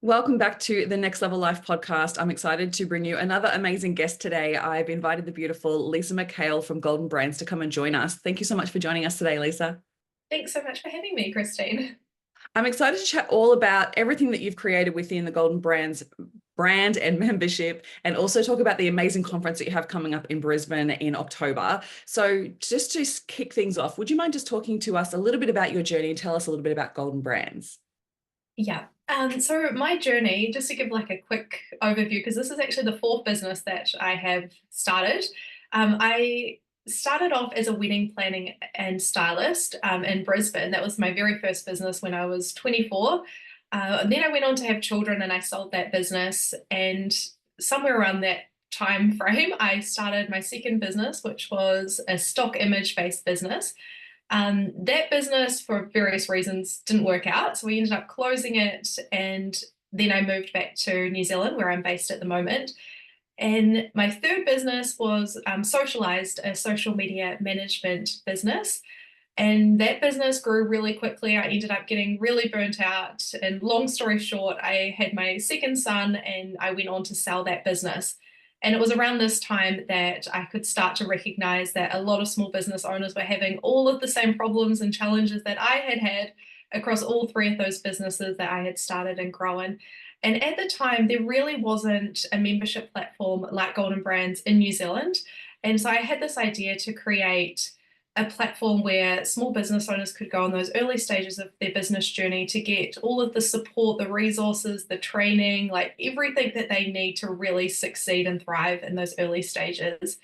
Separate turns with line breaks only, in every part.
Welcome back to the Next Level Life podcast. I'm excited to bring you another amazing guest today. I've invited the beautiful Lisa Macale from Golden Brands to come and join us. Thank you so much for joining us today, Lisa.
Thanks so much for having me, Christine.
I'm excited to chat all about everything that you've created within the Golden Brands brand and membership, and also talk about the amazing conference that you have coming up in Brisbane in October. So just to kick things off, would you mind just talking to us a little bit about your journey and tell us a little bit about Golden Brands?
Yeah. So my journey, just to give like a quick overview, because this is actually the fourth business that I have started. I started off as a wedding planning and stylist in Brisbane. That was my very first business when I was 24. And then I went on to have children and I sold that business. And somewhere around that time frame, I started my second business, which was a stock image based business. That business, for various reasons, didn't work out. So we ended up closing it. And then I moved back to New Zealand, where I'm based at the moment. And my third business was Socialized, a social media management business. And that business grew really quickly. I ended up getting really burnt out. And long story short, I had my second son and I went on to sell that business. And it was around this time that I could start to recognize that a lot of small business owners were having all of the same problems and challenges that I had had across all three of those businesses that I had started and grown. And at the time, there really wasn't a membership platform like Golden Brands in New Zealand. And so I had this idea to create a platform where small business owners could go on those early stages of their business journey to get all of the support, the resources, the training, like everything that they need to really succeed and thrive in those early stages.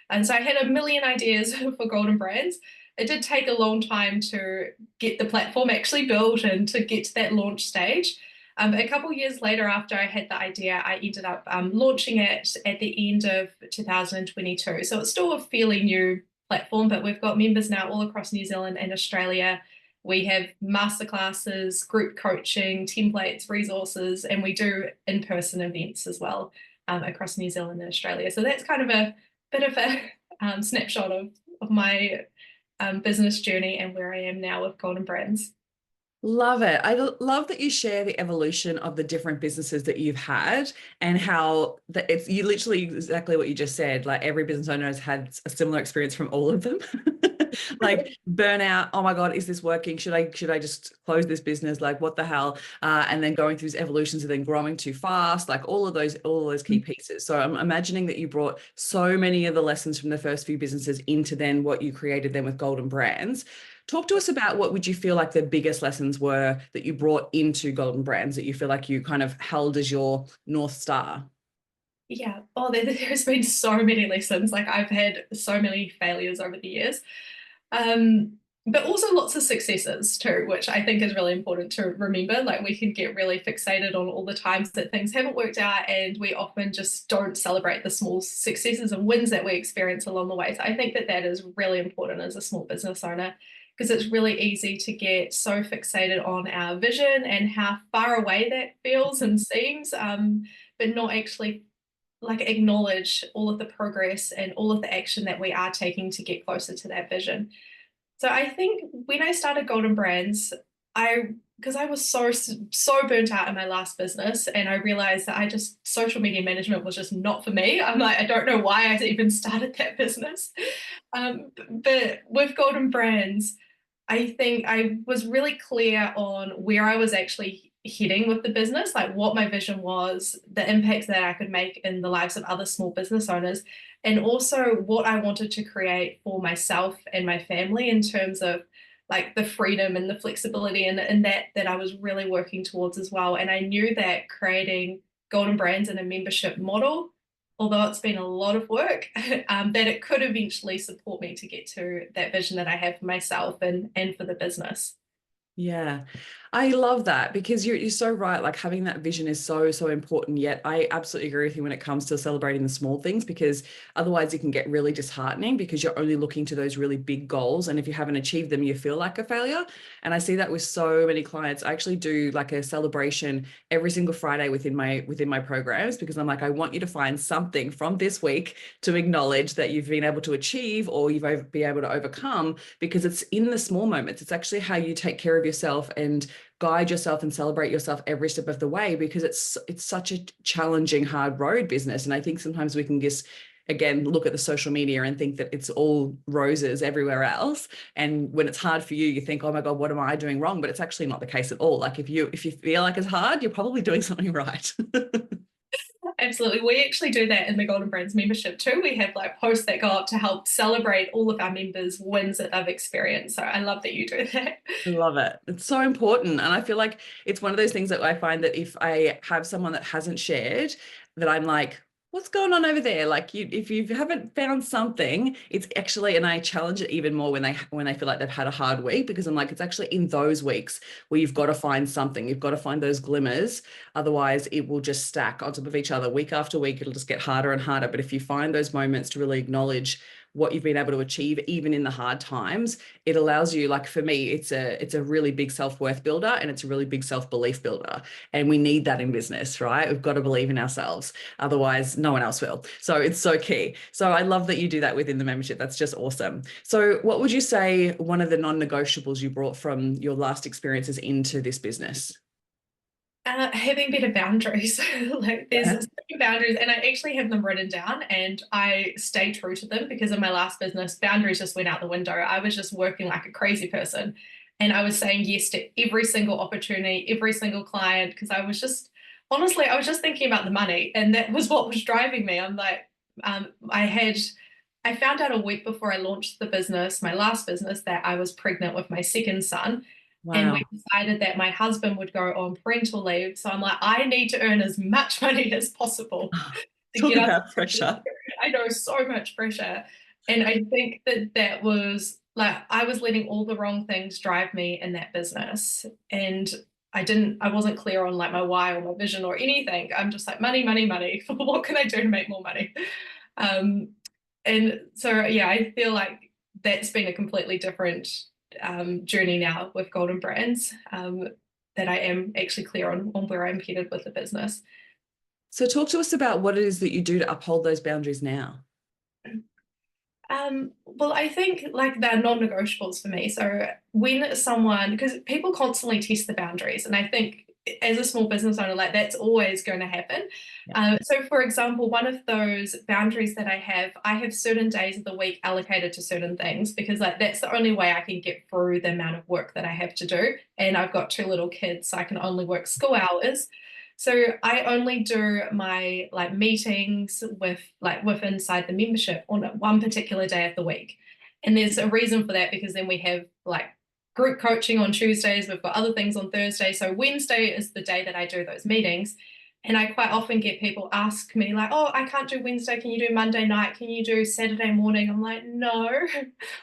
And so I had a million ideas for Golden Brands. It did take a long time to get the platform actually built and to get to that launch stage. A couple of years later, after I had the idea, I ended up launching it at the end of 2022. So it's still a fairly new platform, but we've got members now all across New Zealand and Australia. We have masterclasses, group coaching, templates, resources, and we do in-person events as well across New Zealand and Australia. So that's kind of a bit of a snapshot of my business journey and where I am now with Golden Brands.
Love it. Love that you share the evolution of the different businesses that you've had and how it's you literally exactly what you just said. Like every business owner has had a similar experience from all of them. Like burnout. Oh my God, is this working? Should I just close this business? Like what the hell? And then going through these evolutions and then growing too fast, like all of those key pieces. So I'm imagining that you brought so many of the lessons from the first few businesses into then what you created then with Golden Brands. Talk to us about what would you feel like the biggest lessons were that you brought into Golden Brands that you feel like you kind of held as your North Star?
Yeah, there's been so many lessons. Like I've had so many failures over the years. Um, but also lots of successes too, which I think is really important to remember. Like we can get really fixated on all the times that things haven't worked out, and we often just don't celebrate the small successes and wins that we experience along the way. So I think that that is really important as a small business owner, because it's really easy to get so fixated on our vision and how far away that feels and seems, but not actually like acknowledge all of the progress and all of the action that we are taking to get closer to that vision. So I think when I started Golden Brands, I because I was so burnt out in my last business, and I realized that I just social media management was just not for me. I'm like, I don't know why I even started that business. But with Golden Brands, I think I was really clear on where I was actually heading with the business, like what my vision was, the impact that I could make in the lives of other small business owners, and also what I wanted to create for myself and my family in terms of like the freedom and the flexibility and that I was really working towards as well. And I knew that creating Golden Brands in a membership model, although it's been a lot of work, that it could eventually support me to get to that vision that I have for myself and for the business.
Yeah, I love that because you're so right. Like having that vision is so important. Yet I absolutely agree with you when it comes to celebrating the small things, because otherwise it can get really disheartening because you're only looking to those really big goals. And if you haven't achieved them, you feel like a failure. And I see that with so many clients. I actually do like a celebration every single Friday within my programs, because I'm like, I want you to find something from this week to acknowledge that you've been able to achieve or you've been able to overcome, because it's in the small moments. It's actually how you take care of yourself and guide yourself and celebrate yourself every step of the way, because it's such a challenging, hard road business. And I think sometimes we can just, again, look at the social media and think that it's all roses everywhere else. And when it's hard for you, you think, oh my God, what am I doing wrong? But it's actually not the case at all. Like if you feel like it's hard, you're probably doing something right.
Absolutely. We actually do that in the Golden Brands membership too. We have like posts that go up to help celebrate all of our members' wins that they've experienced. So I love that you do that.
I love it. It's so important. And I feel like it's one of those things that I find that if I have someone that hasn't shared, that I'm like, what's going on over there? Like if you haven't found something, it's actually, and I challenge it even more when they feel like they've had a hard week, because I'm like, it's actually in those weeks where you've got to find something. You've got to find those glimmers. Otherwise it will just stack on top of each other week after week. It'll just get harder and harder. But if you find those moments to really acknowledge what you've been able to achieve, even in the hard times, it allows you, like for me, it's a really big self-worth builder, and it's a really big self-belief builder. And we need that in business, right? We've got to believe in ourselves. Otherwise, no one else will. So it's so key. So I love that you do that within the membership. That's just awesome. So what would you say one of the non-negotiables you brought from your last experiences into this business?
Having better boundaries. Like there's certain boundaries, and I actually have them written down and I stay true to them, because in my last business, boundaries just went out the window. I was just working like a crazy person, and I was saying yes to every single opportunity, every single client, because I was just, honestly, I was just thinking about the money, and that was what was driving me. I'm like, I found out a week before I launched the business, my last business, that I was pregnant with my second son. And we
Wow.
decided that my husband would go on parental leave. So I'm like, I need to earn as much money as possible to
Talk
get us.
about pressure.
I know, so much pressure. And I think that that was like, I was letting all the wrong things drive me in that business. And I wasn't clear on like my why or my vision or anything. I'm just like, money, money, money. What can I do to make more money? Um, and so, yeah, I feel like that's been a completely different journey now with Golden Brands, that I am actually clear on where I'm headed with the business.
So talk to us about what it is that you do to uphold those boundaries now.
Well, I think like they're non-negotiables for me. So when someone, because people constantly test the boundaries, and I think as a small business owner, like that's always going to happen.
Yeah.
So for example, one of those boundaries that I have certain days of the week allocated to certain things, because like that's the only way I can get through the amount of work that I have to do. And I've got two little kids, so I can only work school hours. So I only do my like meetings with inside the membership on one particular day of the week. And there's a reason for that, because then we have like group coaching on Tuesdays, we've got other things on Thursday. So Wednesday is the day that I do those meetings. And I quite often get people ask me like, oh, I can't do Wednesday. Can you do Monday night? Can you do Saturday morning? I'm like, no,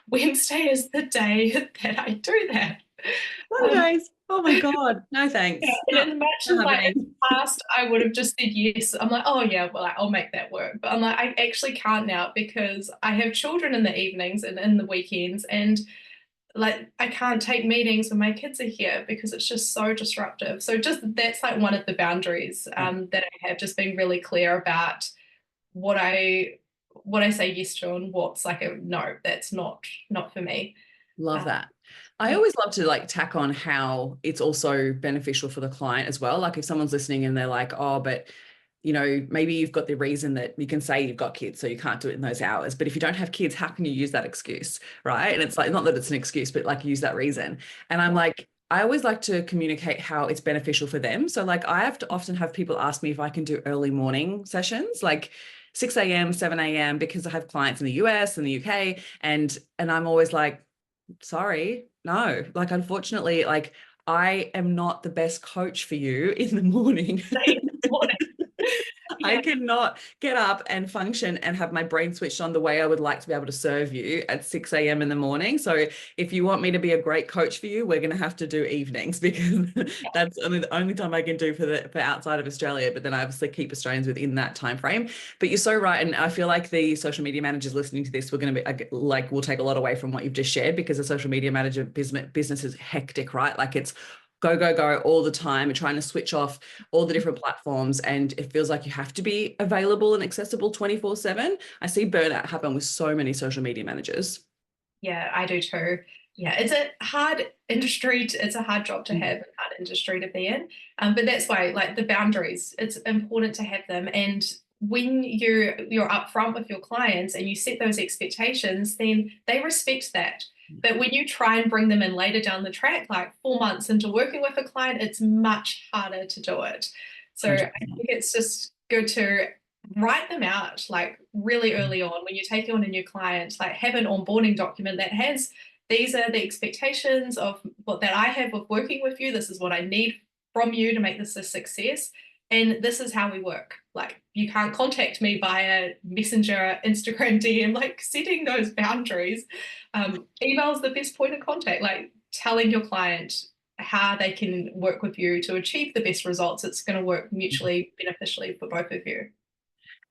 Wednesday is the day that I do that. Um,
Mondays. Oh my God. No
Yeah,
thanks.
and
Not,
as much as
not
like in
happening.
the past I would have just said yes, I'm like, oh yeah, well I'll make that work. But I'm like, I actually can't now, because I have children in the evenings and in the weekends, and like I can't take meetings when my kids are here because it's just so disruptive. So just that's like one of the boundaries
Yeah.
that I have, just being really clear about what I say yes to, and what's like a no, that's not for me.
Love
Um,
that. I always love to like tack on how it's also beneficial for the client as well. Like if someone's listening and they're like, oh, but maybe you've got the reason that you can say you've got kids, so you can't do it in those hours. But if you don't have kids, how can you use that excuse? Right. And it's like, not that it's an excuse, but like use that reason. And I'm like, I always like to communicate how it's beneficial for them. So like I have to often have people ask me if I can do early morning sessions, like 6 a.m., 7 a.m., because I have clients in the US and the UK. And I'm always like, sorry, no, like unfortunately, like I am not the best coach for you in the morning. I
yeah.
cannot get up and function and have my brain switched on the way I would like to be able to serve you at 6 a.m. in the morning. So if you want me to be a great coach for you, we're going to have to do evenings, because that's only the only time I can do for outside of Australia. But then I obviously keep Australians within that time frame. But you're so right. And I feel like the social media managers listening to this, we're going to be like, we'll take a lot away from what you've just shared, because the social media manager business is hectic, right? Like it's go, go, go all the time. You're trying to switch off all the different platforms, and it feels like you have to be available and accessible 24/7. I see burnout happen with so many social media managers.
Yeah, I do too. Yeah, it's a hard industry. It's a hard job to have, a hard industry to be in. But that's why, like the boundaries, it's important to have them. And when you're upfront with your clients and you set those expectations, then they respect that. But when you try and bring them in later down the track, like 4 months into working with a client, it's much harder to do it. So I
100%.
think it's just good to write them out like really early on when you're taking on a new client, like have an onboarding document that has these are the expectations of what that I have with working with you. This is what I need from you to make this a success. And this is how we work. Like you can't contact me via Messenger, Instagram DM, like setting those boundaries. Email is the best point of contact, like telling your client how they can work with you to achieve the best results. It's going to work mutually beneficially for both of you.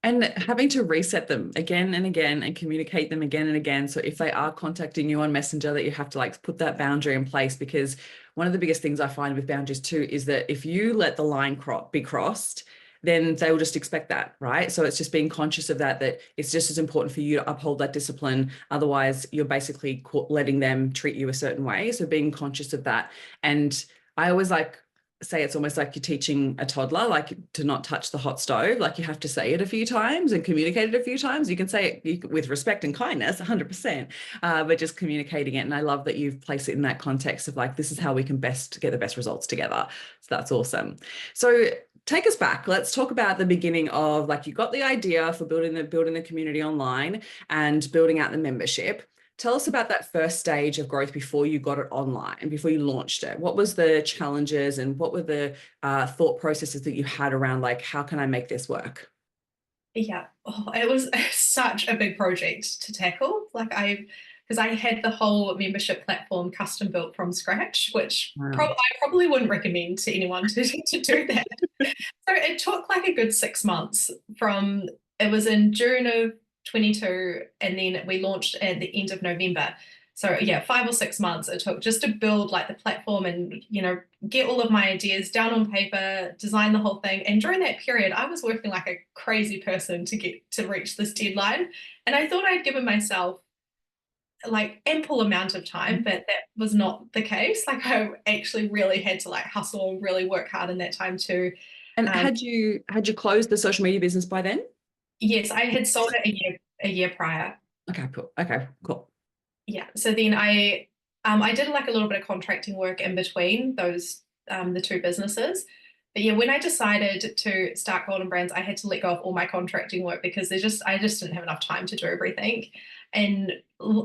And having to reset them again and again and communicate them again and again. So if they are contacting you on Messenger, that you have to like put that boundary in place, because one of the biggest things I find with boundaries too is that if you let the line be crossed, then they will just expect that, right? So it's just being conscious of that, that it's just as important for you to uphold that discipline. Otherwise, you're basically letting them treat you a certain way. So being conscious of that. And I always like say it's almost like you're teaching a toddler like to not touch the hot stove. Like you have to say it a few times and communicate it a few times. You can say it with respect and kindness 100%, but just communicating it. And I love that you've placed it in that context of like, this is how we can best get the best results together. So that's awesome. So take us back. Let's talk about the beginning of like, you got the idea for building the community online and building out the membership. Tell us about that first stage of growth before you got it online and before you launched it. What was the challenges and what were the thought processes that you had around like, how can I make this work?
Yeah, oh, it was such a big project to tackle. Because I had the whole membership platform custom built from scratch, which
Wow.
I probably wouldn't recommend to anyone to do that. So it took like a good 6 months from, it was in June of 22, and then we launched at the end of November. So yeah, 5 or 6 months it took just to build like the platform and, get all of my ideas down on paper, design the whole thing. And during that period, I was working like a crazy person to get to reach this deadline. And I thought I'd given myself like ample amount of time, but that was not the case. Like I actually really had to like hustle and really work hard in that time too.
And
Um,
had you closed the social media business by then?
yes, I had sold it a year prior.
Okay, cool. Okay, cool.
Yeah. So then I did like a little bit of contracting work in between those the two businesses. But yeah, when I decided to start Golden Brands, I had to let go of all my contracting work because I just didn't have enough time to do everything. And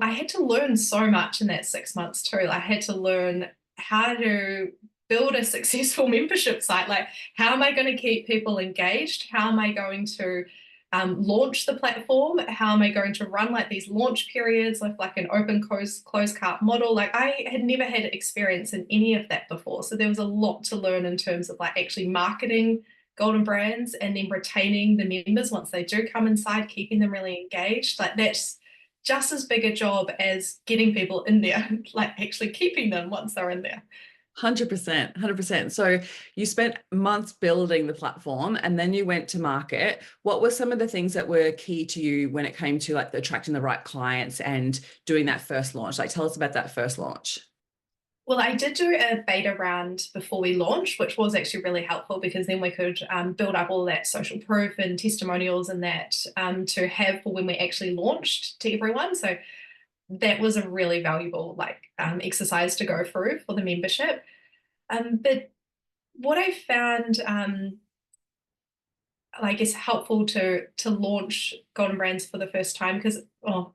I had to learn so much in that 6 months too. I had to learn how to build a successful membership site. Like, how am I going to keep people engaged? How am I going to launch the platform? How am I going to run like these launch periods with like an open close cart model? Like I had never had experience in any of that before. So there was a lot to learn in terms of like actually marketing Golden Brands and then retaining the members once they do come inside, keeping them really engaged. Like that's just as big a job as getting people in there, like actually keeping them once they're in there.
100%, 100%. So you spent months building the platform and then you went to market. What were some of the things that were key to you when it came to like attracting the right clients and doing that first launch? Like tell us about that first launch.
Well, I did do a beta round before we launched, which was actually really helpful because then we could build up all that social proof and testimonials and that to have for when we actually launched to everyone. So that was a really valuable like exercise to go through for the membership. But what I found I guess helpful to launch Golden Brands for the first time because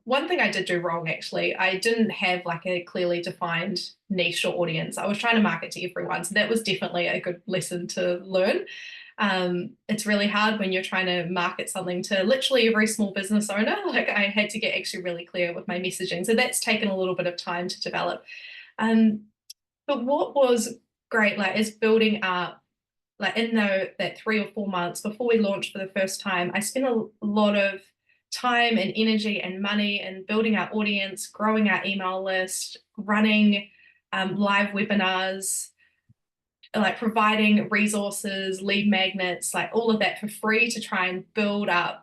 one thing I did do wrong actually, I didn't have like a clearly defined niche or audience. I was trying to market to everyone, so that was definitely a good lesson to learn. It's really hard when you're trying to market something to literally every small business owner. Like I had to get actually really clear with my messaging, so that's taken a little bit of time to develop. Um, but what was great, like, is building up like in that 3 or 4 months before we launched for the first time, I spent a lot of time and energy and money in building our audience, growing our email list, running live webinars, like providing resources, lead magnets, like all of that for free to try and build our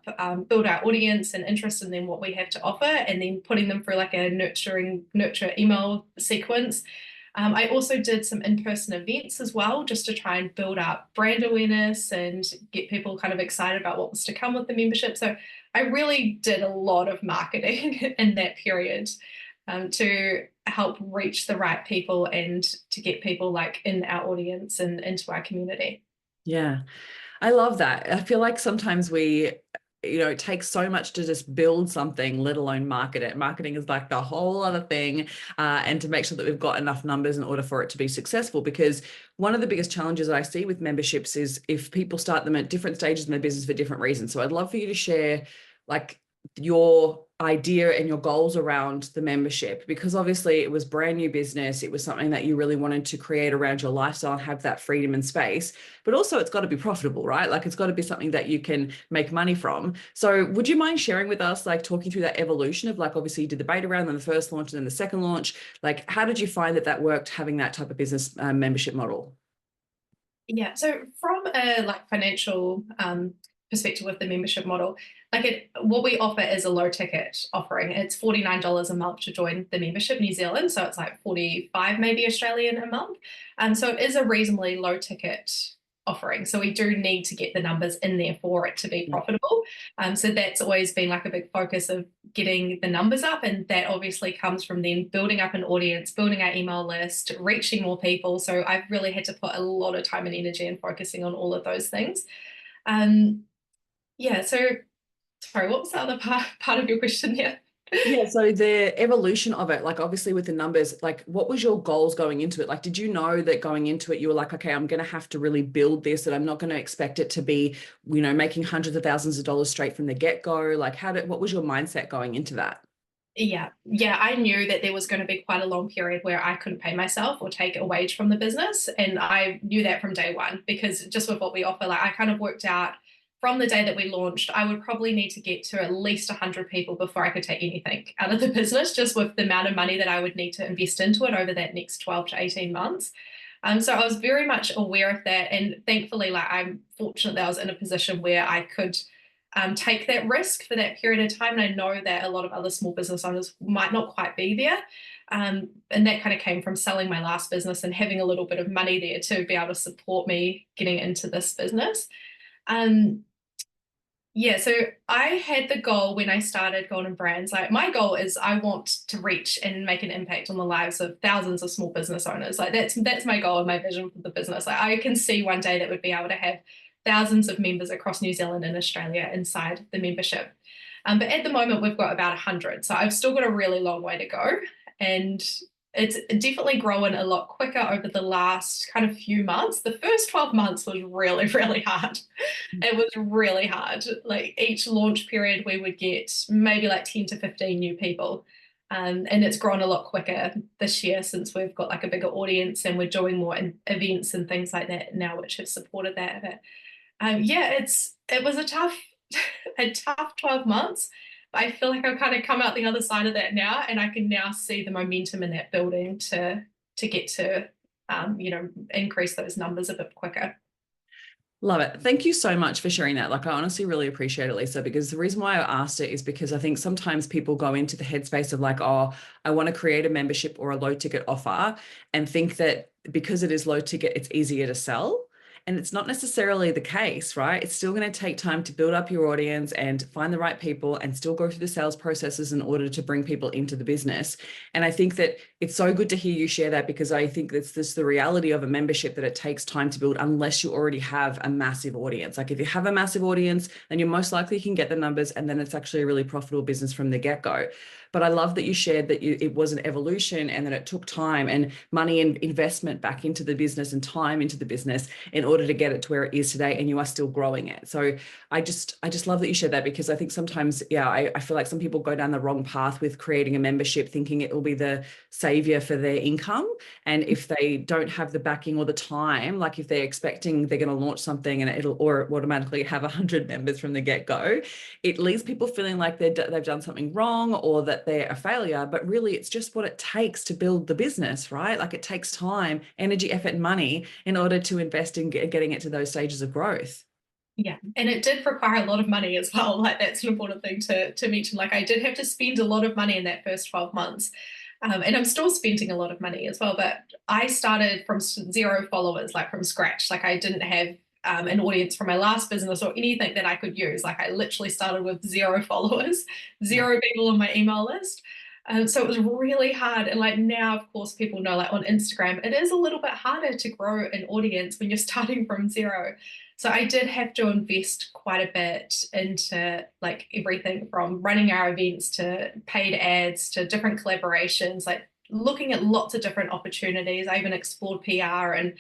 audience and interest in them, what we have to offer, and then putting them through like a nurture email sequence. I also did some in-person events as well, just to try and build up brand awareness and get people kind of excited about what was to come with the membership. So I really did a lot of marketing in that period, to help reach the right people and to get people like in our audience and into our community.
Yeah. I love that. I feel like sometimes it takes so much to just build something, let alone market it. Marketing is like the whole other thing, and to make sure that we've got enough numbers in order for it to be successful. Because one of the biggest challenges that I see with memberships is if people start them at different stages in their business for different reasons. So I'd love for you to share like your idea and your goals around the membership, because obviously it was brand new business. It was something that you really wanted to create around your lifestyle and have that freedom and space, but also it's got to be profitable, right? Like it's got to be something that you can make money from. So would you mind sharing with us, like talking through that evolution of like, obviously you did the beta round, then the first launch and then the second launch, like how did you find that worked having that type of business membership model?
Yeah, so from a like financial perspective with the membership model, what we offer is a low ticket offering. It's $49 a month to join the membership New Zealand, so it's like 45 maybe Australian a month. So it is a reasonably low ticket offering. So we do need to get the numbers in there for it to be profitable. So that's always been like a big focus of getting the numbers up, and that obviously comes from then building up an audience, building our email list, reaching more people. So I've really had to put a lot of time and energy and focusing on all of those things. Um, yeah, so sorry, what was the other part of your question here?
Yeah, so the evolution of it, like obviously with the numbers, like what was your goals going into it? Like, did you know that going into it, you were like, okay, I'm going to have to really build this, and I'm not going to expect it to be, making hundreds of thousands of dollars straight from the get-go? Like, what was your mindset going into that?
Yeah, I knew that there was going to be quite a long period where I couldn't pay myself or take a wage from the business. And I knew that from day one, because just with what we offer, like I kind of worked out from the day that we launched, I would probably need to get to at least 100 people before I could take anything out of the business, just with the amount of money that I would need to invest into it over that next 12 to 18 months. So I was very much aware of that. And thankfully, like I'm fortunate that I was in a position where I could take that risk for that period of time. And I know that a lot of other small business owners might not quite be there. And that kind of came from selling my last business and having a little bit of money there to be able to support me getting into this business. Um, yeah, so I had the goal when I started Golden Brands. Like my goal is I want to reach and make an impact on the lives of thousands of small business owners. Like that's my goal and my vision for the business. Like I can see one day that we'd be able to have thousands of members across New Zealand and Australia inside the membership. But at the moment we've got about 100, so I've still got a really long way to go, and it's definitely grown a lot quicker over the last kind of few months. The first 12 months was really, really hard. It was really hard. Like each launch period, we would get maybe like 10 to 15 new people. And it's grown a lot quicker this year since we've got like a bigger audience and we're doing more events and things like that now, which have supported that. But yeah, it was a tough, a tough 12 months. I feel like I've kind of come out the other side of that now, and I can now see the momentum in that building to get to increase those numbers a bit quicker.
Love it. Thank you so much for sharing that. Like, I honestly really appreciate it, Lisa, because the reason why I asked it is because I think sometimes people go into the headspace of like, oh, I want to create a membership or a low ticket offer, and think that because it is low ticket, it's easier to sell. And it's not necessarily the case, right? It's still going to take time to build up your audience and find the right people and still go through the sales processes in order to bring people into the business. And I think that it's so good to hear you share that, because I think that's this the reality of a membership, that it takes time to build unless you already have a massive audience. Like if you have a massive audience, then you most likely can get the numbers, and then it's actually a really profitable business from the get-go. But I love that you shared that it was an evolution, and that it took time and money and investment back into the business and time into the business in order to get it to where it is today, and you are still growing it. So I just love that you shared that, because I think sometimes, yeah, I feel like some people go down the wrong path with creating a membership thinking it will be the savior for their income. And if they don't have the backing or the time, like if they're expecting they're going to launch something and it'll or automatically have 100 members from the get-go, it leaves people feeling like they've done something wrong or that they're a failure. But really, it's just what it takes to build the business, right? Like it takes time, energy, effort, and money in order to invest in getting it to those stages of growth.
Yeah, and it did require a lot of money as well. Like that's an important thing to mention. Like I did have to spend a lot of money in that first 12 months. And I'm still spending a lot of money as well. But I started from 0 followers, like from scratch. Like I didn't have an audience from my last business or anything that I could use. Like I literally started with 0 followers,
Yeah.
0 people on my email list. So it was really hard. And like now, of course, people know like on Instagram, it is a little bit harder to grow an audience when you're starting from zero. So I did have to invest quite a bit into like everything from running our events to paid ads to different collaborations, like looking at lots of different opportunities. I even explored PR and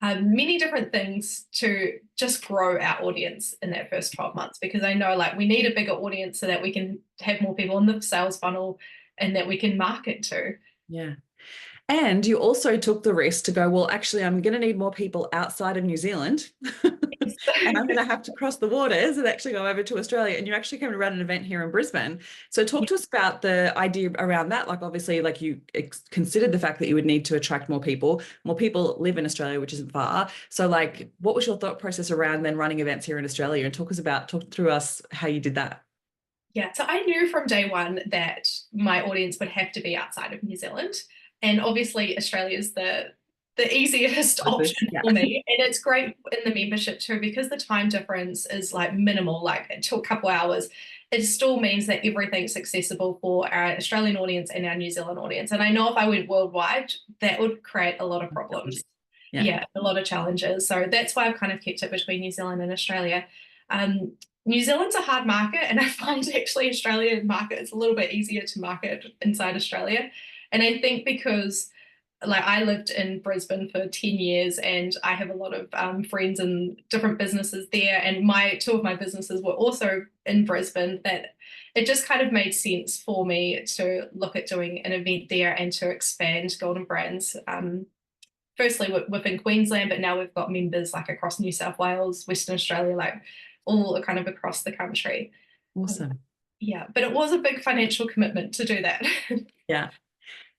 many different things to just grow our audience in that first 12 months, because I know like we need a bigger audience so that we can have more people in the sales funnel and that we can market to.
Yeah. And you also took the risk to go, well, actually, I'm going to need more people outside of New Zealand. And I'm going to have to cross the waters and actually go over to Australia. And you actually came to run an event here in Brisbane. So talk to us about the idea around that. Like, obviously, like you considered the fact that you would need to attract more people. More people live in Australia, which isn't far. So like, what was your thought process around then running events here in Australia? And talk through us how you did that.
Yeah, so I knew from day one that my audience would have to be outside of New Zealand. And obviously Australia is the easiest option
Yeah.
for me. And it's great in the membership too, because the time difference is like minimal, like until a couple hours. It still means that everything's accessible for our Australian audience and our New Zealand audience. And I know if I went worldwide, that would create a lot of problems.
Yeah.
Yeah, a lot of challenges. So that's why I've kind of kept it between New Zealand and Australia. Um, New Zealand's a hard market, and I find actually Australian market is a little bit easier to market inside Australia. And I think because like I lived in Brisbane for 10 years and I have a lot of friends in different businesses there, and my two of my businesses were also in Brisbane, that it just kind of made sense for me to look at doing an event there and to expand Golden Brands. Firstly within Queensland, but now we've got members like across New South Wales, Western Australia, like all kind of across the country.
Awesome.
Yeah, but it was a big financial commitment to do that.
Yeah.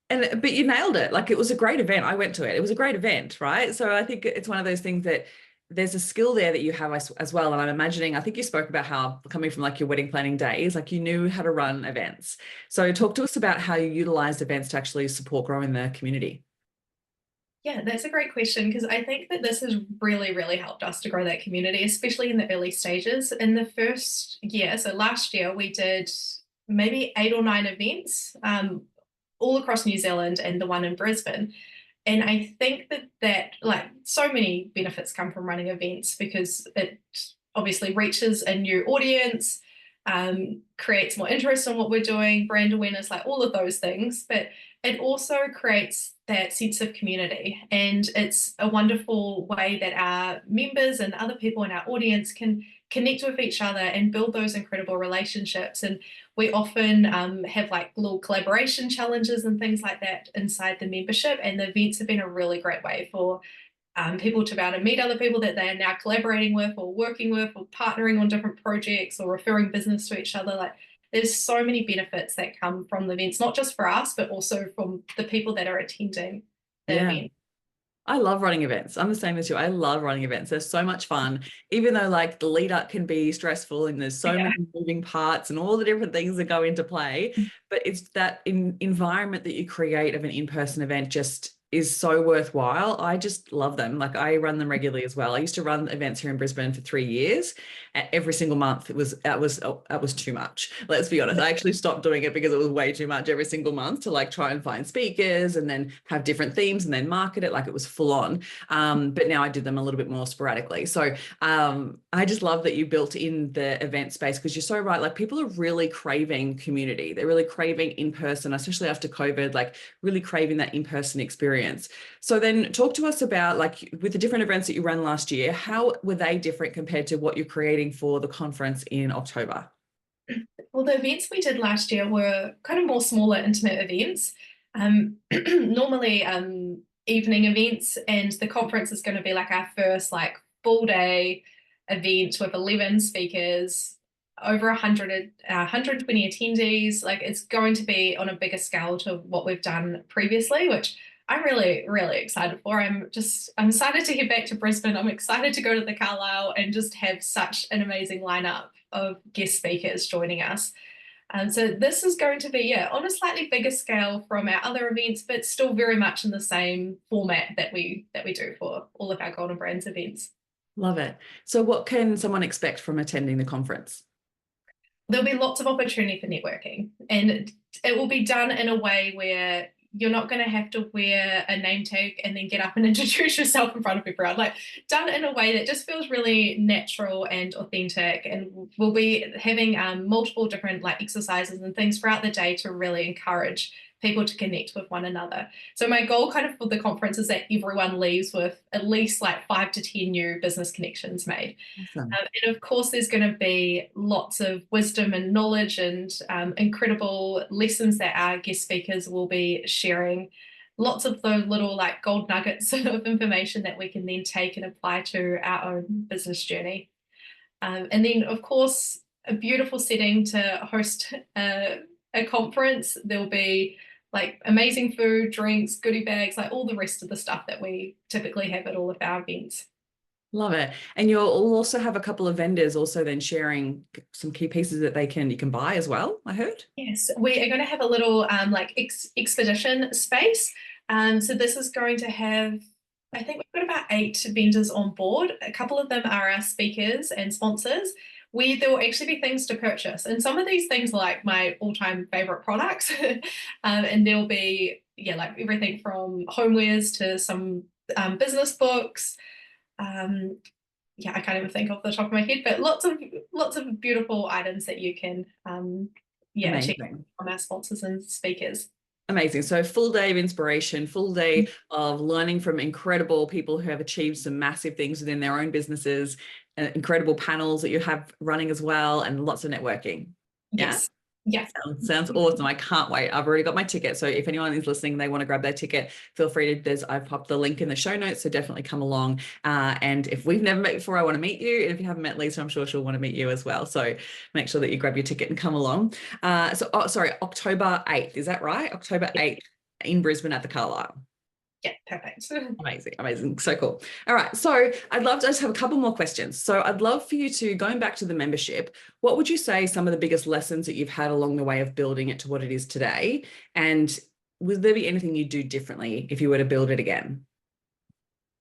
But you nailed it. Like it was a great event. I went to it. It was a great event, right? So I think it's one of those things that there's a skill there that you have as well. And I'm imagining, I think you spoke about how coming from like your wedding planning days, like you knew how to run events. So talk to us about how you utilized events to actually support growing the community.
Yeah, that's a great question, because I think that this has really, really helped us to grow that community, especially in the early stages. In the first year, so last year, we did maybe 8 or 9 events all across New Zealand and the one in Brisbane. And I think that like so many benefits come from running events, because it obviously reaches a new audience, creates more interest in what we're doing, brand awareness, like all of those things. But it also creates that sense of community. And it's a wonderful way that our members and other people in our audience can connect with each other and build those incredible relationships. And we often have like little collaboration challenges and things like that inside the membership. And the events have been a really great way for people to be able to meet other people that they are now collaborating with or working with or partnering on different projects or referring business to each other. Like there's so many benefits that come from the events, not just for us, but also from the people that are attending the
Yeah.
event.
I love running events. I'm the same as you. I love running events. They're so much fun, even though like the lead up can be stressful and there's so
Yeah.
many moving parts and all the different things that go into play. But it's that environment that you create of an in-person event just is so worthwhile. I just love them. Like I run them regularly as well. I used to run events here in Brisbane for 3 years. And every single month that was too much. Let's be honest. I actually stopped doing it because it was way too much every single month to like try and find speakers and then have different themes and then market it. Like it was full on. But now I do them a little bit more sporadically. So I just love that you built in the event space, because you're so right. Like people are really craving community. They're really craving in person, especially after COVID, like really craving that in-person experience. experience. So then talk to us about, like, with the different events that you ran last year, how were they different compared to what you're creating for the conference in October?
Well, the events we did last year were kind of more smaller, intimate events. Normally evening events, and the conference is going to be like our first like full day event with 11 speakers, over 120 attendees. Like it's going to be on a bigger scale to what we've done previously, which I'm really, really excited for. I'm excited to head back to Brisbane. I'm excited to go to the Carlisle and just have such an amazing lineup of guest speakers joining us. So this is going to be, yeah, on a slightly bigger scale from our other events, but still very much in the same format that we do for all of our Golden Brands events.
Love it. So what can someone expect from attending the conference?
There'll be lots of opportunity for networking, and it will be done in a way where you're not going to have to wear a name tag and then get up and introduce yourself in front of everyone. Like done in a way that just feels really natural and authentic. And we'll be having multiple different like exercises and things throughout the day to really encourage people to connect with one another. So my goal kind of for the conference is that everyone leaves with at least like 5 to 10 new business connections made.
Awesome.
And of course, there's going to be lots of wisdom and knowledge and incredible lessons that our guest speakers will be sharing. Lots of those little like gold nuggets of information that we can then take and apply to our own business journey. And then, of course, a beautiful setting to host a conference. There'll be like amazing food, drinks, goodie bags, like all the rest of the stuff that we typically have at all of our events.
Love it. And you'll also have a couple of vendors also then sharing some key pieces that you can buy as well, I heard.
Yes, we are going to have a little like expedition space. So this is going to have, I think we've got about 8 vendors on board. A couple of them are our speakers and sponsors. There will actually be things to purchase. And some of these things are like my all-time favorite products. And there'll be, yeah, like everything from homewares to some business books. Yeah, I can't even think off the top of my head, but lots of beautiful items that you can yeah, check
Amazing.
from our sponsors and speakers.
Amazing. So full day of inspiration, full day of learning from incredible people who have achieved some massive things within their own businesses, incredible panels that you have running as well, and lots of networking. Yeah.
Yes. Yeah.
Sounds awesome. I can't wait. I've already got my ticket. So if anyone is listening and they want to grab their ticket, feel free to, I've popped the link in the show notes. So definitely come along. And if we've never met before, I want to meet you. And if you haven't met Lisa, I'm sure she'll want to meet you as well. So make sure that you grab your ticket and come along. Sorry, October 8th. Is that right? October 8th in Brisbane at the Carlisle.
Yeah, perfect.
Amazing, amazing. So cool. All right. So I'd love to just have a couple more questions. So I'd love for you to, going back to the membership, what would you say some of the biggest lessons that you've had along the way of building it to what it is today? And would there be anything you'd do differently if you were to build it again?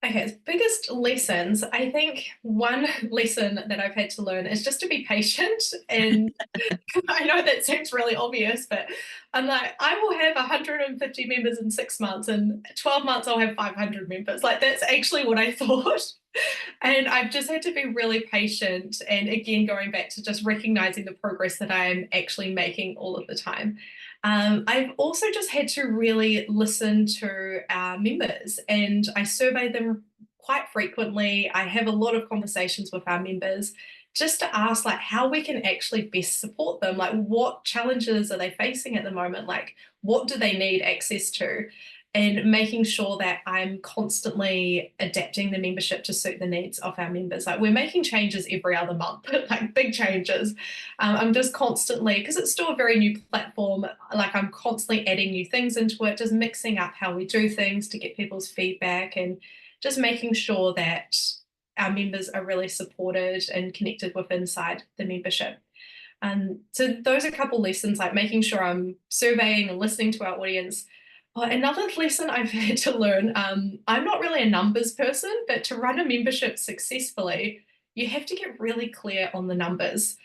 Okay, biggest lessons. I think one lesson that I've had to learn is just to be patient. And I know that seems really obvious, but I'm like, I will have 150 members in 6 months, and 12 months I'll have 500 members. Like that's actually what I thought. And I've just had to be really patient. And again, going back to just recognizing the progress that I'm actually making all of the time. I've also just had to really listen to our members, and I survey them quite frequently. I have a lot of conversations with our members just to ask like how we can actually best support them. Like what challenges are they facing at the moment? Like what do they need access to? And making sure that I'm constantly adapting the membership to suit the needs of our members. Like we're making changes every other month, like big changes. I'm just constantly, because it's still a very new platform, like I'm constantly adding new things into it, just mixing up how we do things to get people's feedback and just making sure that our members are really supported and connected with inside the membership. So those are a couple lessons, like making sure I'm surveying and listening to our audience. Well, another lesson I've had to learn, I'm not really a numbers person, but to run a membership successfully, you have to get really clear on the numbers.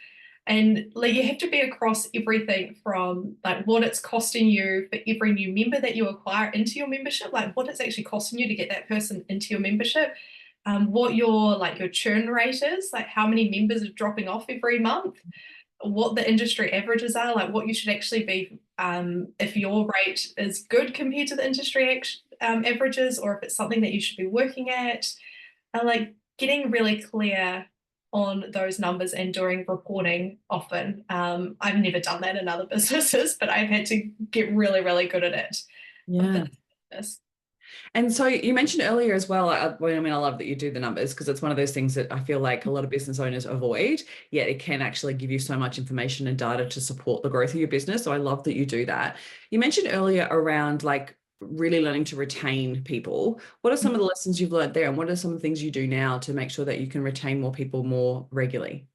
And like you have to be across everything from like what it's costing you for every new member that you acquire into your membership, like what it's actually costing you to get that person into your membership, what your churn rate is, like how many members are dropping off every month, what the industry averages are, like what you should actually be if your rate is good compared to the industry averages or if it's something that you should be working at. Like getting really clear on those numbers and doing reporting often. I've never done that in other businesses, but I've had to get really, really good at it for
Yeah.
this business.
And so you mentioned earlier as well, well, I mean, I love that you do the numbers because it's one of those things that I feel like a lot of business owners avoid, yet it can actually give you so much information and data to support the growth of your business. So I love that you do that. You mentioned earlier around like really learning to retain people. What are some of the lessons you've learned there? And what are some of the things you do now to make sure that you can retain more people more regularly?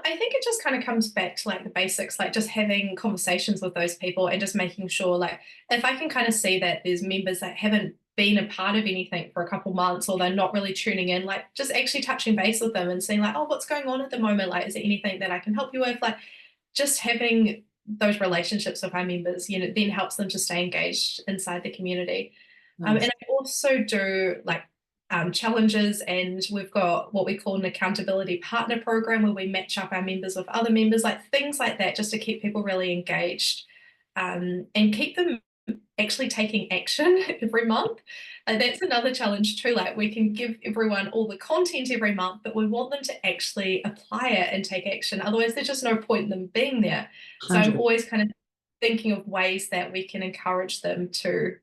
I think it just kind of comes back to like the basics, like just having conversations with those people and just making sure, like, if I can kind of see that there's members that haven't been a part of anything for a couple months or they're not really tuning in, like just actually touching base with them and saying, like, oh, what's going on at the moment? Like, is there anything that I can help you with? Like, just having those relationships with our members, then helps them to stay engaged inside the community. And
Nice.
I also do like challenges, and we've got what we call an accountability partner program where we match up our members with other members, like things like that, just to keep people really engaged and keep them actually taking action every month. That's another challenge too. Like we can give everyone all the content every month, but we want them to actually apply it and take action. Otherwise, there's just no point in them being there. So I'm
100.
always kind of thinking of ways that we can encourage them to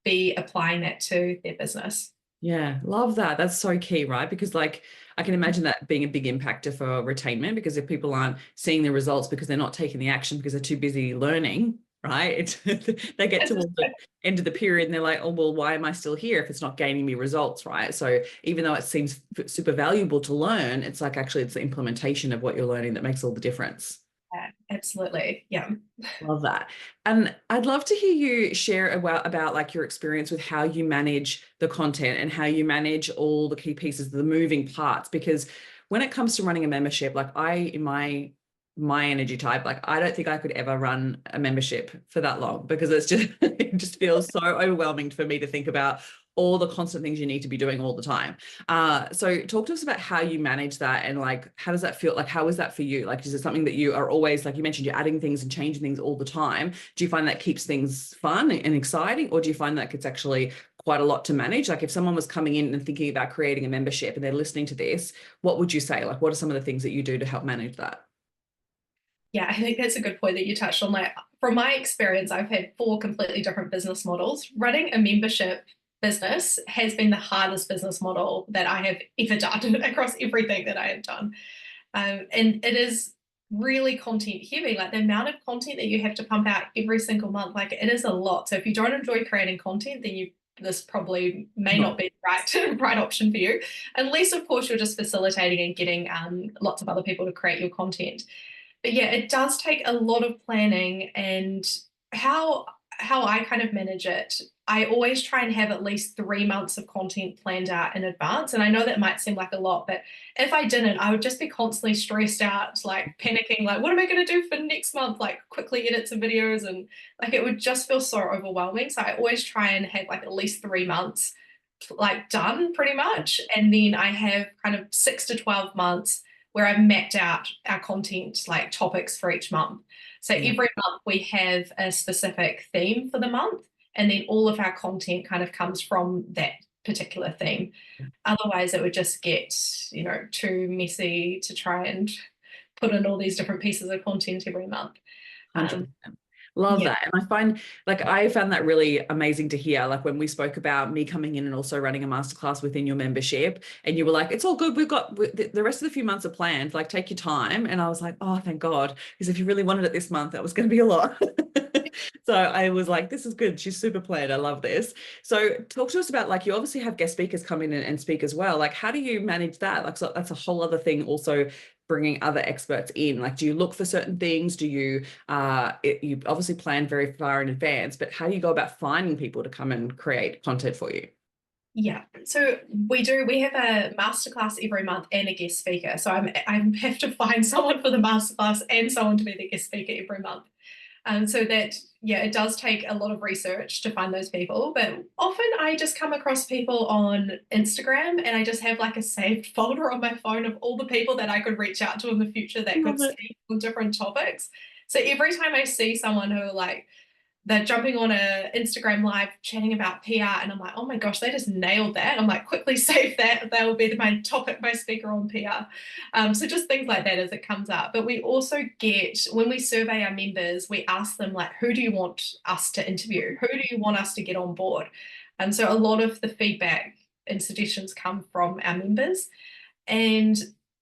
be applying that to their business.
Yeah, love that. That's so key, right? Because like I can imagine that being a big impactor for retainment because if people aren't seeing the results because they're not taking the action because they're too busy learning, right? They get towards the end of the period and they're like, oh, well, why am I still here if it's not gaining me results, right? So even though it seems super valuable to learn, it's like actually it's the implementation of what you're learning that makes all the difference.
Yeah, absolutely. Yeah.
Love that. And I'd love to hear you share about like your experience with how you manage the content and how you manage all the key pieces, the moving parts, because when it comes to running a membership, like in my energy type, like I don't think I could ever run a membership for that long because it's just it just feels so overwhelming for me to think about all the constant things you need to be doing all the time. So talk to us about how you manage that and like how does that feel? Like how is that for you? Like is it something that you are always, like you mentioned, you're adding things and changing things all the time? Do you find that keeps things fun and exciting, or do you find that it's actually quite a lot to manage? Like if someone was coming in and thinking about creating a membership and they're listening to this, what would you say? Like what are some of the things that you do to help manage that?
Yeah, I think that's a good point that you touched on. Like, from my experience, I've had four completely different business models. Running a membership business has been the hardest business model that I have ever done across everything that I have done. And it is really content heavy. Like the amount of content that you have to pump out every single month, like it is a lot. So if you don't enjoy creating content, then this probably may
No.
not be the right option for you, unless of course you're just facilitating and getting lots of other people to create your content. But yeah, it does take a lot of planning, and how I kind of manage it. I always try and have at least 3 months of content planned out in advance. And I know that might seem like a lot, but if I didn't, I would just be constantly stressed out, like panicking, like, what am I going to do for next month? Like, quickly edit some videos, and like it would just feel so overwhelming. So I always try and have like at least 3 months like done pretty much. And then I have kind of 6 to 12 months where I've mapped out our content like topics for each month. So
Yeah,
every month we have a specific theme for the month, and then all of our content kind of comes from that particular theme. Otherwise, it would just get, too messy to try and put in all these different pieces of content every month. Um,
100%. Love
yeah,
that. And I found that really amazing to hear. Like when we spoke about me coming in and also running a masterclass within your membership, and you were like, it's all good. We've got the rest of the few months are planned. Like, take your time. And I was like, oh, thank God. Because if you really wanted it this month, that was going to be a lot. So I was like, this is good. She's super planned. I love this. So talk to us about like, you obviously have guest speakers come in and speak as well. Like, how do you manage that? Like, so that's a whole other thing also bringing other experts in. Like, do you look for certain things? Do you you obviously plan very far in advance, but how do you go about finding people to come and create content for you?
yeah. So we have a masterclass every month and a guest speaker. So I have to find someone for the masterclass and someone to be the guest speaker every month. So that, yeah, it does take a lot of research to find those people, but often I just come across people on Instagram and I just have like a saved folder on my phone of all the people that I could reach out to in the future that could
Love it.
speak on different topics. So every time I see someone who like they're jumping on a Instagram live chatting about PR, and I'm like, oh my gosh, they just nailed that. I'm like, quickly save that. That will be my topic, my speaker on PR. So just things like that as it comes up. But we also get, when we survey our members, we ask them like, who do you want us to interview? Who do you want us to get on board? And so a lot of the feedback and suggestions come from our members. And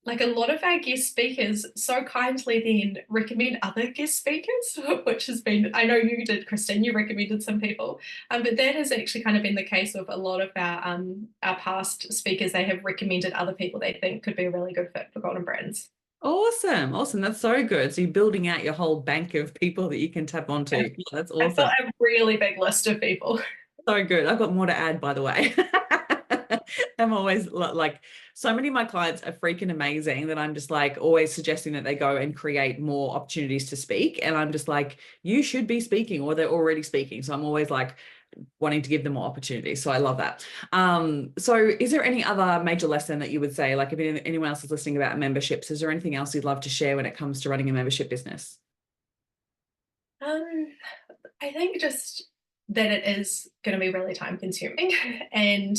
like a lot of our guest speakers so kindly then recommend other guest speakers, which has been, I know you did, Christine, you recommended some people, but that has actually kind of been the case with a lot of our past speakers. They have recommended other people they think could be a really good fit for Golden Brands.
Awesome. Awesome. That's so good. So you're building out your whole bank of people that you can tap onto.
Yeah.
Yeah, that's
I've got
awesome.
a really big list of people.
So good. I've got more to add, by the way. I'm always like, so many of my clients are freaking amazing that I'm just like always suggesting that they go and create more opportunities to speak. And I'm just like, you should be speaking, or they're already speaking. So I'm always like wanting to give them more opportunities. So I love that. So is there any other major lesson that you would say, like if anyone else is listening about memberships, is there anything else you'd love to share when it comes to running a membership business?
I think just that it is going to be really time consuming and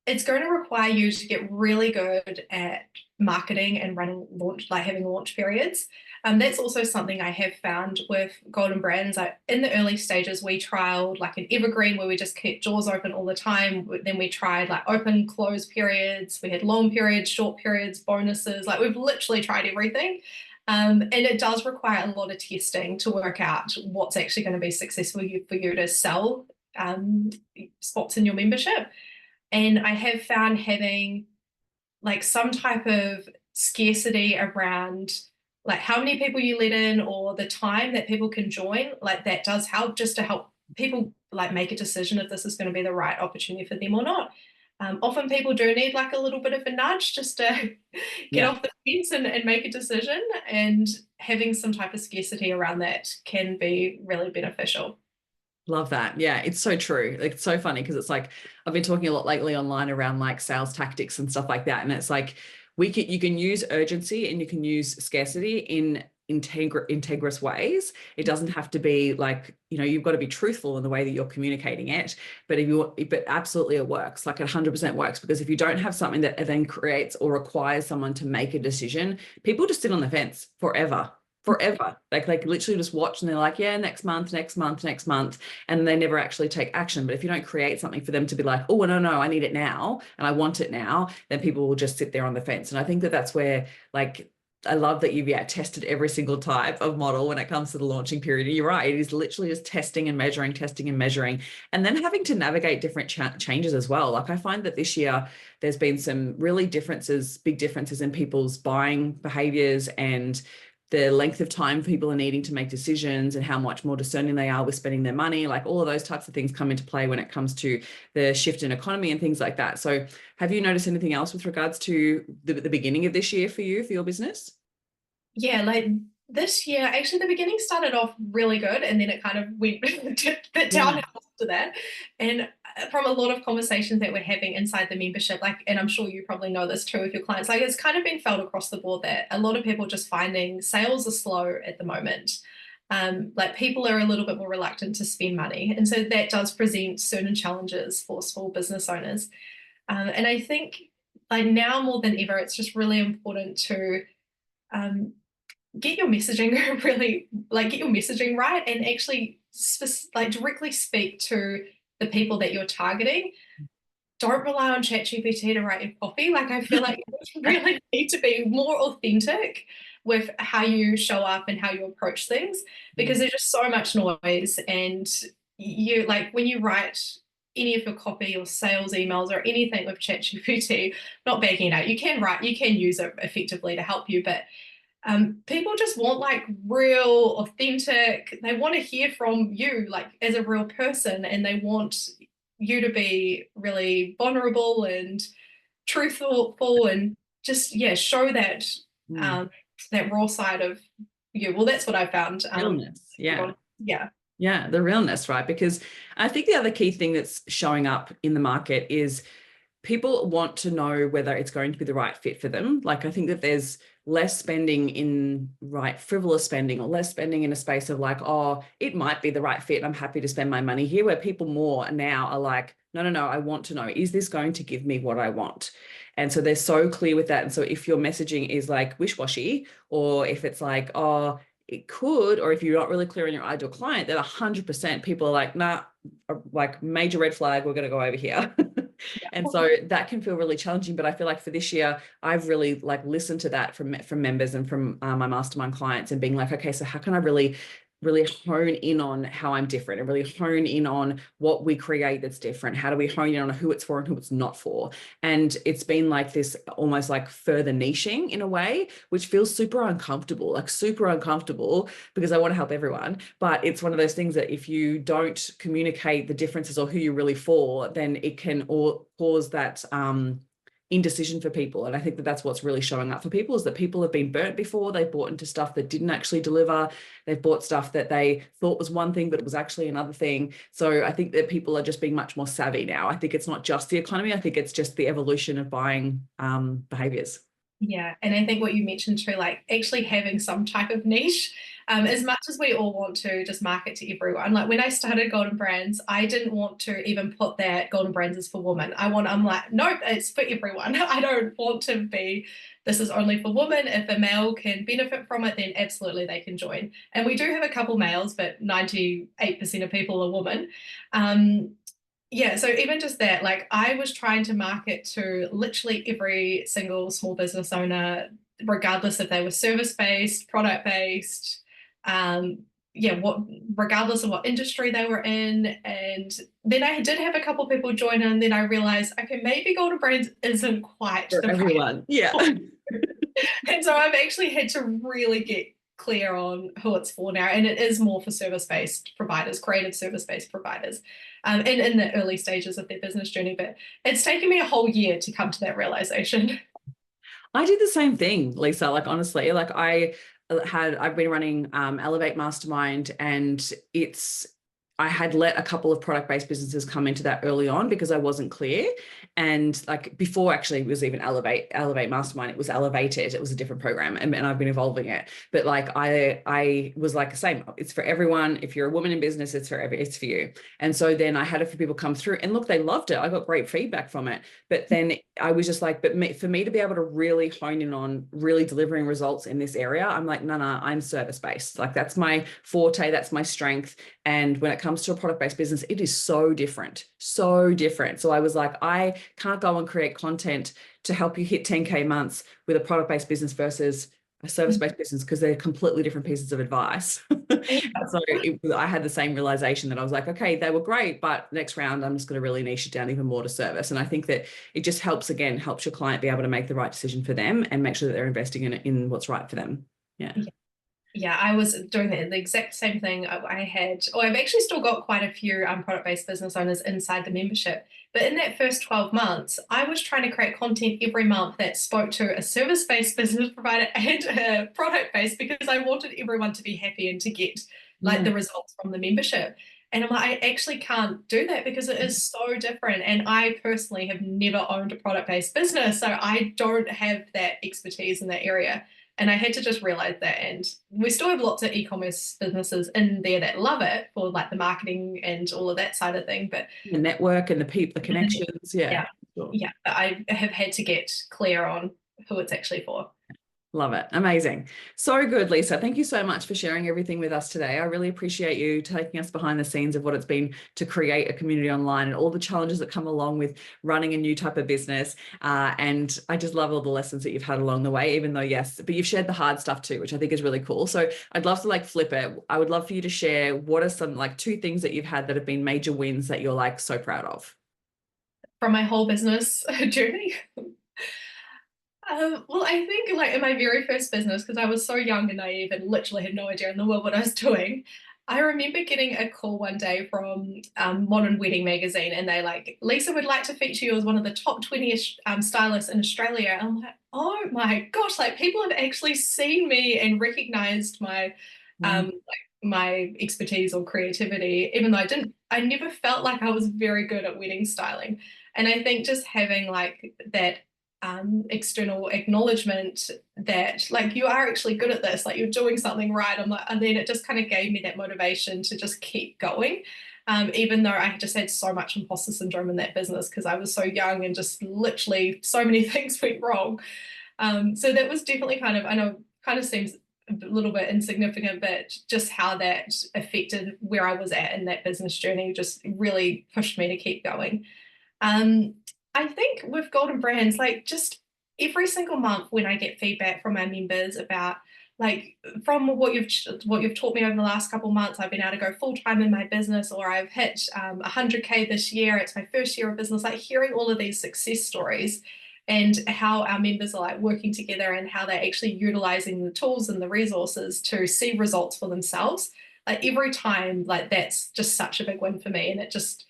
it's going to require you to get really good at marketing and running launch, like having launch periods. That's also something I have found with Golden Brands. In the early stages, we trialed like an evergreen where we just kept doors open all the time. Then we tried like open, close periods. We had long periods, short periods, bonuses. Like we've literally tried everything. And it does require a lot of testing to work out what's actually going to be successful for you to sell spots in your membership. And I have found having like some type of scarcity around like how many people you let in or the time that people can join, like that does help just to help people like make a decision if this is going to be the right opportunity for them or not. Often people do need like a little bit of a nudge just to get
Yeah.
off the fence and make a decision. And having some type of scarcity around that can be really beneficial.
Love that. Yeah, it's so true. Like, it's so funny because it's like I've been talking a lot lately online around like sales tactics and stuff like that. And it's like you can use urgency and you can use scarcity in integrous ways. It doesn't have to be like, you've got to be truthful in the way that you're communicating it. But absolutely it works. Like 100% works, because if you don't have something that then creates or requires someone to make a decision, people just sit on the fence forever. Like they literally just watch and they're like, yeah, next month, next month, next month. And they never actually take action. But if you don't create something for them to be like, oh, no, I need it now and I want it now, then people will just sit there on the fence. And I think that that's where like, I love that you've tested every single type of model when it comes to the launching period. You're right. It is literally just testing and measuring, and then having to navigate different changes as well. Like I find that this year there's been some really big differences in people's buying behaviors and the length of time people are needing to make decisions and how much more discerning they are with spending their money. Like all of those types of things come into play when it comes to the shift in economy and things like that. So have you noticed anything else with regards to the beginning of this year for your business?
Yeah, like this year, actually, the beginning started off really good and then it kind of went a bit downhill after that. And from a lot of conversations that we're having inside the membership, like, and I'm sure you probably know this too with your clients, like it's kind of been felt across the board that a lot of people just finding sales are slow at the moment. Like people are a little bit more reluctant to spend money. And so that does present certain challenges for small business owners. And I think like now more than ever, it's just really important to um, get your messaging really like get your messaging right and actually like directly speak to the people that you're targeting. Don't rely on ChatGPT to write your copy. Like I feel like you really need to be more authentic with how you show up and how you approach things, because there's just so much noise. And you like when you write any of your copy or sales emails or anything with ChatGPT, not bagging it out, you can use it effectively to help you, but people just want like real, authentic. They want to hear from you, like as a real person, and they want you to be really vulnerable and truthful, and just show that
Mm.
um, that raw side of you. Well, that's what I found.
Realness. Yeah.
Yeah.
Yeah, the realness, right? Because I think the other key thing that's showing up in the market is people want to know whether it's going to be the right fit for them. Like, I think that there's less spending in frivolous spending, or less spending in a space of like, oh, it might be the right fit, I'm happy to spend my money here, where people more now are like, no, no, no, I want to know, is this going to give me what I want? And so they're so clear with that. And so if your messaging is like wish-washy, or if it's like, oh, it could, or if you're not really clear on your ideal client, then 100% people are like, nah, like major red flag, we're going to go over here. And so that can feel really challenging. But I feel like for this year, I've really like listened to that from members and from my mastermind clients, and being like, okay, so how can I really hone in on how I'm different, and really hone in on what we create that's different? How do we hone in on who it's for and who it's not for? And it's been like this almost like further niching in a way, which feels super uncomfortable, like super uncomfortable, because I want to help everyone. But it's one of those things that if you don't communicate the differences or who you're really for, then it can all cause that indecision for people. And I think that that's what's really showing up for people, is that people have been burnt before. They've bought into stuff that didn't actually deliver. They've bought stuff that they thought was one thing, but it was actually another thing. So I think that people are just being much more savvy now. I think it's not just the economy. I think it's just the evolution of buying behaviors.
Yeah, and I think what you mentioned too, like actually having some type of niche, as much as we all want to just market to everyone. Like when I started Golden Brands, I didn't want to even put that Golden Brands is for women. I'm like, nope, it's for everyone. I don't want to be, this is only for women. If a male can benefit from it, then absolutely they can join. And we do have a couple males, but 98% of people are women. Yeah, so even just that, like I was trying to market to literally every single small business owner, regardless if they were service-based, product-based, um, yeah, regardless of what industry they were in. And then I did have a couple of people join in, and then I realized, okay, maybe Golden Brands isn't quite
For
the right.
everyone. Yeah.
And so I've actually had to really get clear on who it's for now. And it is more for service-based providers, creative service-based providers, and in the early stages of their business journey. But it's taken me a whole year to come to that realization.
I did the same thing, Lisa. Like honestly, like I've been running Elevate Mastermind, and I had let a couple of product-based businesses come into that early on because I wasn't clear. And like before actually it was even Elevate Mastermind, it was Elevated. It was a different program, and I've been evolving it. But like I was like the same. It's for everyone. If you're a woman in business, it's for you. And so then I had a few people come through, and look, they loved it. I got great feedback from it. But then I was just like, for me to be able to really hone in on really delivering results in this area, I'm like, no, I'm service-based. Like that's my forte, that's my strength. And when it comes to a product-based business, it is so different, so different. So I was like, I can't go and create content to help you hit 10K months with a product-based business versus a service-based business, because they're completely different pieces of advice. So I had the same realization that I was like, okay, they were great, but next round, I'm just going to really niche it down even more to service. And I think that it just helps your client be able to make the right decision for them and make sure that they're investing in what's right for them. Yeah.
Yeah, I was doing the exact same thing. I've actually still got quite a few product-based business owners inside the membership. But in that first 12 months, I was trying to create content every month that spoke to a service-based business provider and a product-based, because I wanted everyone to be happy and to get like the results from the membership. And I'm like, I actually can't do that because it is so different. And I personally have never owned a product-based business, so I don't have that expertise in that area. And I had to just realize that. And we still have lots of e-commerce businesses in there that love it for like the marketing and all of that side of thing. But
the network and the people, the connections. Yeah.
yeah,
Sure.
yeah, I have had to get clear on who it's actually for.
Love it. Amazing. So good, Lisa. Thank you so much for sharing everything with us today. I really appreciate you taking us behind the scenes of what it's been to create a community online and all the challenges that come along with running a new type of business. And I just love all the lessons that you've had along the way, even though, yes, but you've shared the hard stuff too, which I think is really cool. So I'd love to like flip it. I would love for you to share what are some like 2 things that you've had that have been major wins that you're like so proud of.
From my whole business journey. Well, I think like in my very first business, because I was so young and naive and literally had no idea in the world what I was doing, I remember getting a call one day from Modern Wedding magazine, and they like, Lisa would like to feature you as one of the top 20 stylists in Australia. And I'm like, oh my gosh, like people have actually seen me and recognized my my expertise or creativity, even though I never felt like I was very good at wedding styling. And I think just having like that external acknowledgement that like you are actually good at this, like you're doing something right. I'm like, and then it just kind of gave me that motivation to just keep going. Even though I just had so much imposter syndrome in that business because I was so young and just literally so many things went wrong. So that was definitely kind of, I know, kind of seems a little bit insignificant, but just how that affected where I was at in that business journey just really pushed me to keep going. Um, I think with Golden Brands, like just every single month when I get feedback from my members about like from what you've taught me over the last couple of months, I've been able to go full time in my business, or I've hit 100K this year. It's my first year of business. Like hearing all of these success stories and how our members are like working together and how they're actually utilizing the tools and the resources to see results for themselves. Like every time, like that's just such a big win for me, and it just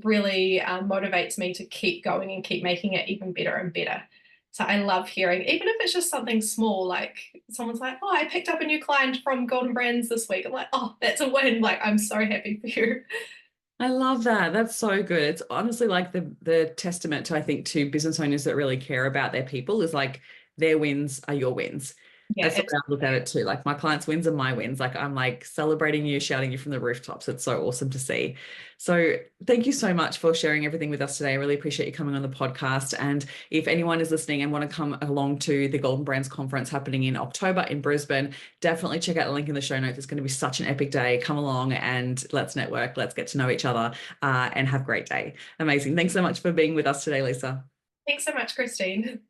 really motivates me to keep going and keep making it even better and better. So I love hearing, even if it's just something small, like someone's like, oh, I picked up a new client from Golden Brands this week. I'm like, oh, that's a win. Like, I'm so happy for you.
I love that. That's so good. It's honestly like the testament to, I think, to business owners that really care about their people is like their wins are your wins.
Yeah,
That's the way I look at
absolutely.
it too. Like my clients' wins are my wins. Like I'm like celebrating you, shouting you from the rooftops. It's so awesome to see. So thank you so much for sharing everything with us today. I really appreciate you coming on the podcast. And if anyone is listening and want to come along to the Golden Brands conference happening in October in Brisbane, definitely check out the link in the show notes. It's going to be such an epic day. Come along and let's network. Let's get to know each other and have a great day. Amazing. Thanks so much for being with us today, Lisa.
Thanks so much, Christine.